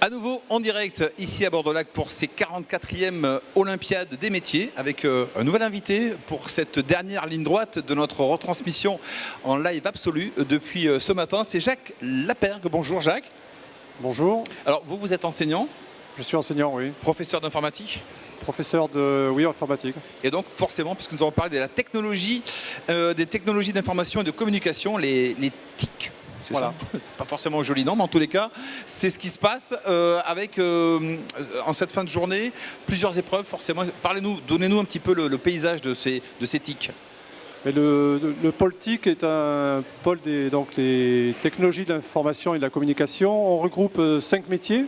À nouveau en direct ici à Bordeaux-Lac pour ces 44e Olympiades des métiers avec un nouvel invité pour cette dernière ligne droite de notre retransmission en live absolu depuis ce matin. C'est Jacques Lapergue. Bonjour Jacques. Bonjour. Alors vous êtes enseignant? Je suis enseignant, oui. Professeur d'informatique? Professeur de, oui, informatique. Et donc forcément, puisque nous allons parler de la technologie, des technologies d'information et de communication, les TIC. C'est voilà. Ça, pas forcément un joli nom, mais en tous les cas, c'est ce qui se passe avec, en cette fin de journée, plusieurs épreuves forcément. Parlez-nous, donnez-nous un petit peu le paysage de ces TIC. Mais le pôle TIC est un pôle des technologies de l'information et de la communication. On regroupe 5 métiers.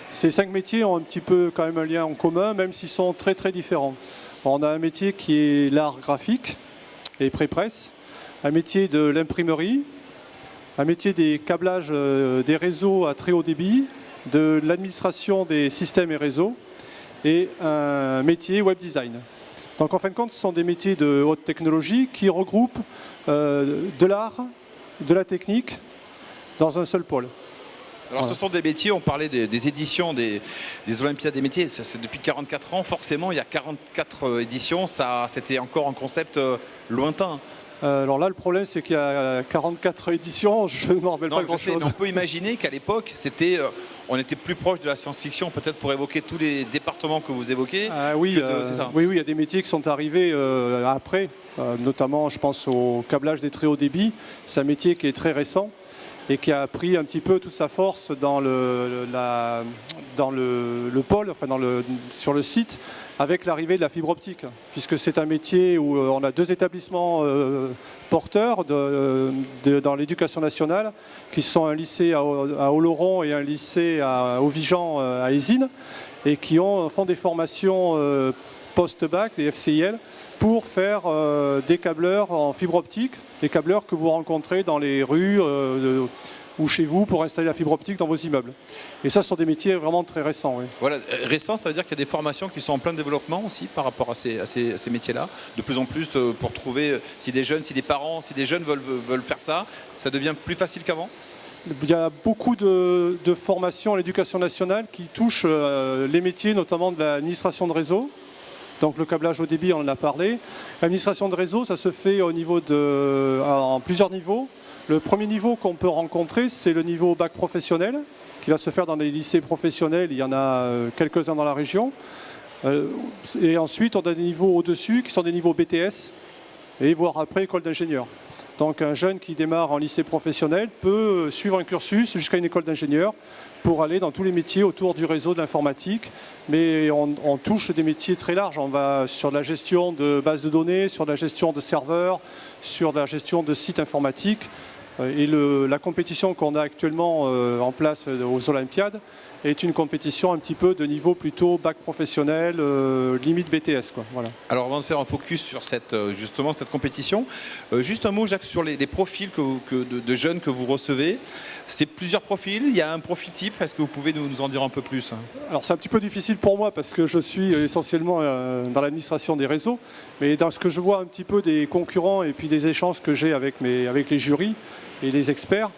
Ces 5 métiers ont un petit peu quand même un lien en commun, même s'ils sont très très différents. On a un métier qui est l'art graphique et pré-presse, un métier de l'imprimerie, un métier des câblages des réseaux à très haut débit, de l'administration des systèmes et réseaux et un métier web design. Donc en fin de compte, ce sont des métiers de haute technologie qui regroupent de l'art, de la technique dans un seul pôle. Alors voilà. Ce sont des métiers, on parlait des éditions des Olympiades des métiers, c'est depuis 44 ans, forcément il y a 44 éditions, c'était encore un concept lointain. Alors là, le problème, c'est qu'il y a 44 éditions, je ne me rappelle pas grand-chose. On peut imaginer qu'à l'époque, on était plus proche de la science-fiction, peut-être pour évoquer tous les départements que vous évoquez. Oui, il y a des métiers qui sont arrivés après, notamment, je pense au câblage des très hauts débits. C'est un métier qui est très récent et qui a pris un petit peu toute sa force dans le pôle, enfin sur le site, avec l'arrivée de la fibre optique, puisque c'est un métier où on a 2 établissements porteurs dans l'éducation nationale, qui sont un lycée à Oloron et un lycée à Auvigean à Ésine, et qui font des formations post-bac, des FCIL, pour faire des câbleurs en fibre optique, des câbleurs que vous rencontrez dans les rues ou chez vous pour installer la fibre optique dans vos immeubles. Et ça, ce sont des métiers vraiment très récents. Oui. Voilà, récents, ça veut dire qu'il y a des formations qui sont en plein développement aussi par rapport à ces métiers-là. De plus en plus, pour trouver, si des parents, si des jeunes veulent faire ça, ça devient plus facile qu'avant? Il y a beaucoup de formations à l'éducation nationale qui touchent les métiers, notamment de l'administration de réseau. Donc le câblage haut débit, on en a parlé. L'administration de réseau, ça se fait en plusieurs niveaux. Le premier niveau qu'on peut rencontrer, c'est le niveau bac professionnel, qui va se faire dans les lycées professionnels. Il y en a quelques-uns dans la région. Et ensuite, on a des niveaux au-dessus, qui sont des niveaux BTS, et voire après école d'ingénieur. Donc un jeune qui démarre en lycée professionnel peut suivre un cursus jusqu'à une école d'ingénieur pour aller dans tous les métiers autour du réseau de l'informatique. Mais on touche des métiers très larges. On va sur la gestion de bases de données, sur la gestion de serveurs, sur la gestion de sites informatiques. Et la compétition qu'on a actuellement en place aux Olympiades est une compétition un petit peu de niveau plutôt bac professionnel, limite BTS, quoi. Voilà. Alors avant de faire un focus sur justement cette compétition, juste un mot Jacques sur les profils de jeunes que vous recevez. C'est plusieurs profils, il y a un profil type, est-ce que vous pouvez nous en dire un peu plus? Alors c'est un petit peu difficile pour moi parce que je suis essentiellement dans l'administration des réseaux, mais dans ce que je vois un petit peu des concurrents et puis des échanges que j'ai avec les jurys et les experts,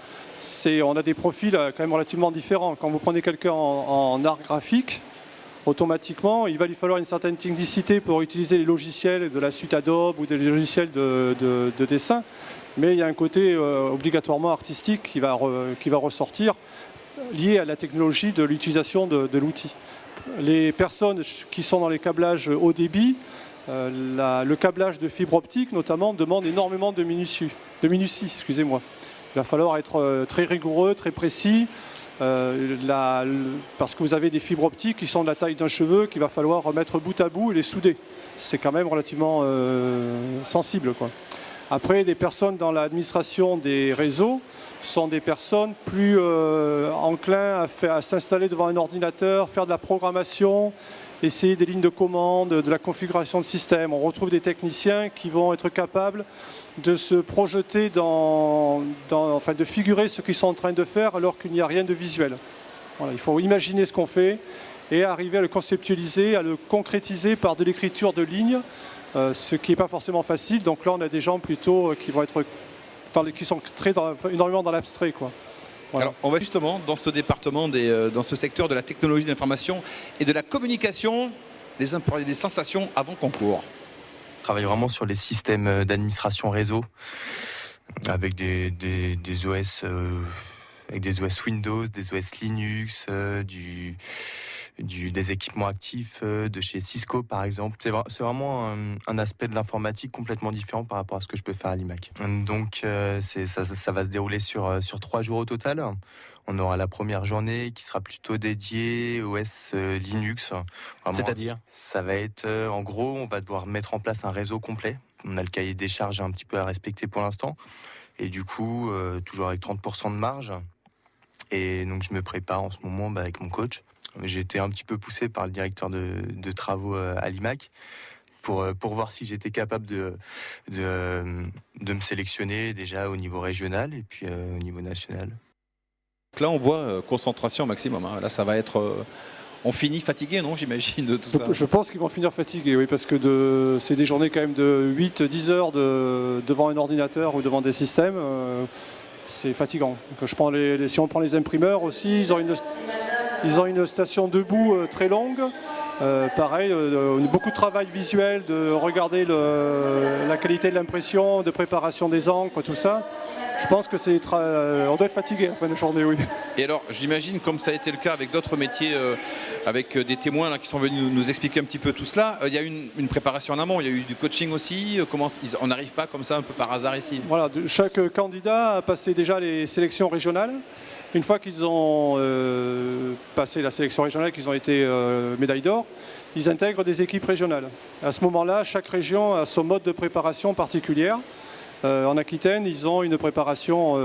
on a des profils quand même relativement différents. Quand vous prenez quelqu'un en art graphique, automatiquement, il va lui falloir une certaine technicité pour utiliser les logiciels de la suite Adobe ou des logiciels de dessin. Mais il y a un côté obligatoirement artistique qui va ressortir, lié à la technologie de l'utilisation de l'outil. Les personnes qui sont dans les câblages haut débit, le câblage de fibre optique notamment demande énormément de minutie. Excusez-moi. Il va falloir être très rigoureux, très précis, parce que vous avez des fibres optiques qui sont de la taille d'un cheveu qu'il va falloir remettre bout à bout et les souder. C'est quand même relativement sensible, quoi. Après, des personnes dans l'administration des réseaux sont des personnes plus enclins à s'installer devant un ordinateur, faire de la programmation, essayer des lignes de commande, de la configuration de système. On retrouve des techniciens qui vont être capables de se projeter enfin de figurer ce qu'ils sont en train de faire alors qu'il n'y a rien de visuel. Voilà, il faut imaginer ce qu'on fait et arriver à le conceptualiser, à le concrétiser par de l'écriture de lignes, ce qui n'est pas forcément facile. Donc là, on a des gens plutôt qui vont être qui sont énormément dans l'abstrait, quoi. Voilà. Alors, on va justement dans ce département, dans ce secteur de la technologie de l'information et de la communication, les sensations avant concours. On travaille vraiment sur les systèmes d'administration réseau avec des OS, avec des OS Windows, des OS Linux, des équipements actifs de chez Cisco par exemple. C'est vraiment un aspect de l'informatique complètement différent par rapport à ce que je peux faire à l'IMAC. Donc ça va se dérouler sur 3 jours au total. On aura la première journée qui sera plutôt dédiée OS Linux. Vraiment, C'est-à-dire ? ça va être, en gros, on va devoir mettre en place un réseau complet. On a le cahier des charges un petit peu à respecter pour l'instant. Et du coup, toujours avec 30% de marge. Et donc, je me prépare en ce moment avec mon coach. J'ai été un petit peu poussé par le directeur de travaux à l'IMAC pour voir si j'étais capable de me sélectionner déjà au niveau régional et puis au niveau national. Donc là, on voit concentration maximum. Là, ça va être... on finit fatigué, non, j'imagine, de tout ça. Je pense qu'ils vont finir fatigués, oui, parce que c'est des journées quand même de 8-10 heures devant un ordinateur ou devant des systèmes. C'est fatigant. Donc, si on prend les imprimeurs aussi, ils ont une station debout très longue. Pareil, beaucoup de travail visuel, de regarder la qualité de l'impression, de préparation des encres, tout ça. Je pense que on doit être fatigué à la fin de journée, oui. Et alors, j'imagine, comme ça a été le cas avec d'autres métiers, avec des témoins là, qui sont venus nous expliquer un petit peu tout cela, il y a eu une préparation en amont, il y a eu du coaching aussi. On n'arrive pas comme ça un peu par hasard ici. Voilà, chaque candidat a passé déjà les sélections régionales. Une fois qu'ils ont passé la sélection régionale, qu'ils ont été médaille d'or, ils intègrent des équipes régionales. À ce moment-là, chaque région a son mode de préparation particulière. En Aquitaine, ils ont une préparation,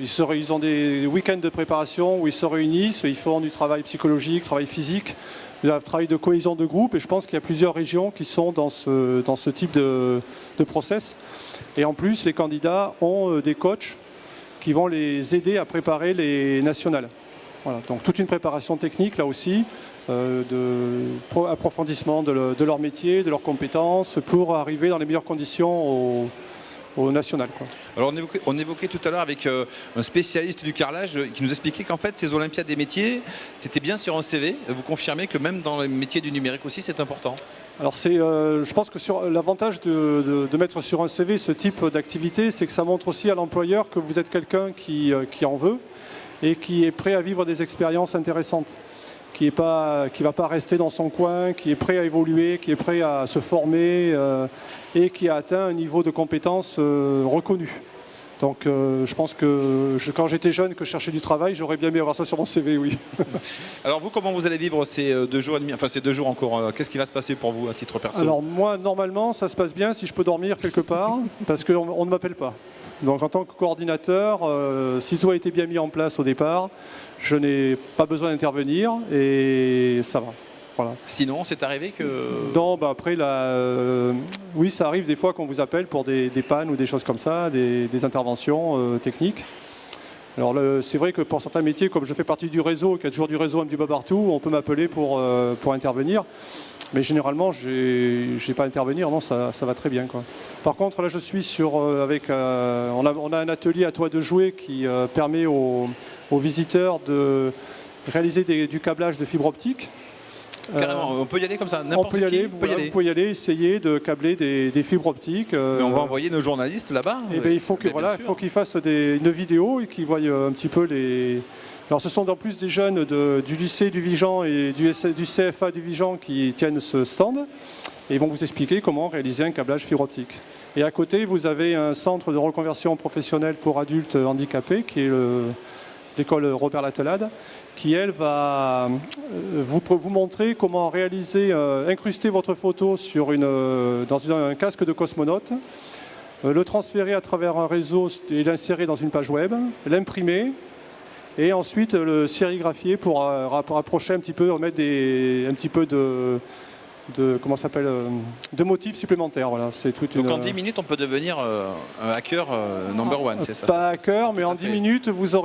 ils ont des week-ends de préparation où ils se réunissent, ils font du travail psychologique, travail physique, du travail de cohésion de groupe. Et je pense qu'il y a plusieurs régions qui sont dans ce type de process. Et en plus, les candidats ont des coachs qui vont les aider à préparer les nationales. Voilà, donc toute une préparation technique là aussi, approfondissement de leur métier, de leurs compétences, pour arriver dans les meilleures conditions au national, quoi. Alors on évoquait tout à l'heure avec un spécialiste du carrelage qui nous expliquait qu'en fait ces Olympiades des métiers, c'était bien sur un CV. Vous confirmez que même dans les métiers du numérique aussi, c'est important? Alors je pense que l'avantage de mettre sur un CV ce type d'activité, c'est que ça montre aussi à l'employeur que vous êtes quelqu'un qui en veut et qui est prêt à vivre des expériences intéressantes, qui ne va pas rester dans son coin, qui est prêt à évoluer, qui est prêt à se former et qui a atteint un niveau de compétence reconnu. Donc je pense que quand j'étais jeune, que je cherchais du travail, j'aurais bien aimé avoir ça sur mon CV, oui. Alors vous, comment vous allez vivre ces 2 jours et demi, enfin ces 2 jours encore, qu'est-ce qui va se passer pour vous à titre personnel? Alors moi, normalement, ça se passe bien si je peux dormir quelque part, parce qu'on ne m'appelle pas. Donc en tant que coordinateur, si tout a été bien mis en place au départ, je n'ai pas besoin d'intervenir et ça va. Voilà. Sinon, c'est arrivé que... Non, après, oui, ça arrive des fois qu'on vous appelle pour des pannes ou des choses comme ça, des interventions techniques. Alors c'est vrai que pour certains métiers, comme je fais partie du réseau, qu'il y a toujours du réseau un petit peu partout, on peut m'appeler pour intervenir. Mais généralement, je n'ai pas à intervenir, non, ça va très bien, quoi. Par contre, là, je suis on a un atelier à toi de jouer qui permet aux visiteurs de réaliser du câblage de fibre optique. Carrément, on peut y aller comme ça, n'importe qui peut y aller. Vous pouvez y aller, essayer de câbler des fibres optiques. Mais on va envoyer nos journalistes là-bas. Et il faut qu'ils fassent une vidéo et qu'ils voient un petit peu les... Alors ce sont en plus des jeunes du lycée du Vigan et du CFA du Vigan qui tiennent ce stand et ils vont vous expliquer comment réaliser un câblage fibre optique. Et à côté, vous avez un centre de reconversion professionnelle pour adultes handicapés qui est l'école Robert Latelade, qui elle va vous montrer comment réaliser, incruster votre photo dans un casque de cosmonaute, le transférer à travers un réseau et l'insérer dans une page web, l'imprimer, et ensuite le sérigraphier pour rapprocher un petit peu, remettre un petit peu de motifs supplémentaires. Voilà, donc en 10 minutes, on peut devenir un hacker number one, c'est ça? Pas hacker, mais en 10 minutes, vous aurez